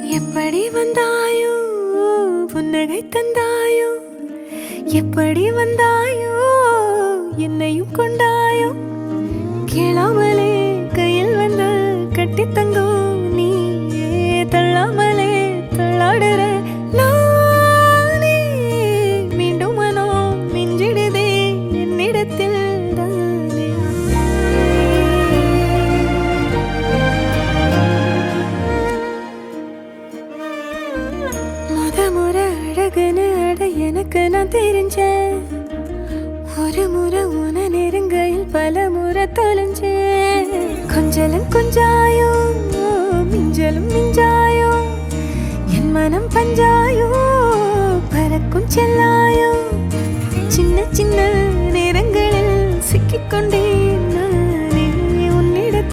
எப்படி வந்தாயோ புன்னகை தந்தாயோ எப்படி வந்தாயோ என்னையும் கொண்டாயோ கேளாமலே கையில் வந்து கட்டி தங்கும் நீ தள்ளாமலே தள்ளாடுற நானே மீண்டும் மனம் மிஞ்சிடுதே என்னிடத்தில் முறை அழகுன்னு அட எனக்கு நான் தெரிஞ்சேன் ஒரு முறை உன நெருங்கையில் பல முறை தொலைஞ்சேன் கொஞ்சலும் கொஞ்சாயோ மிஞ்சலும் மிஞ்சாயோ என் மனம் பஞ்சாயோ பறக்கும் செல்லாயோ சின்ன சின்ன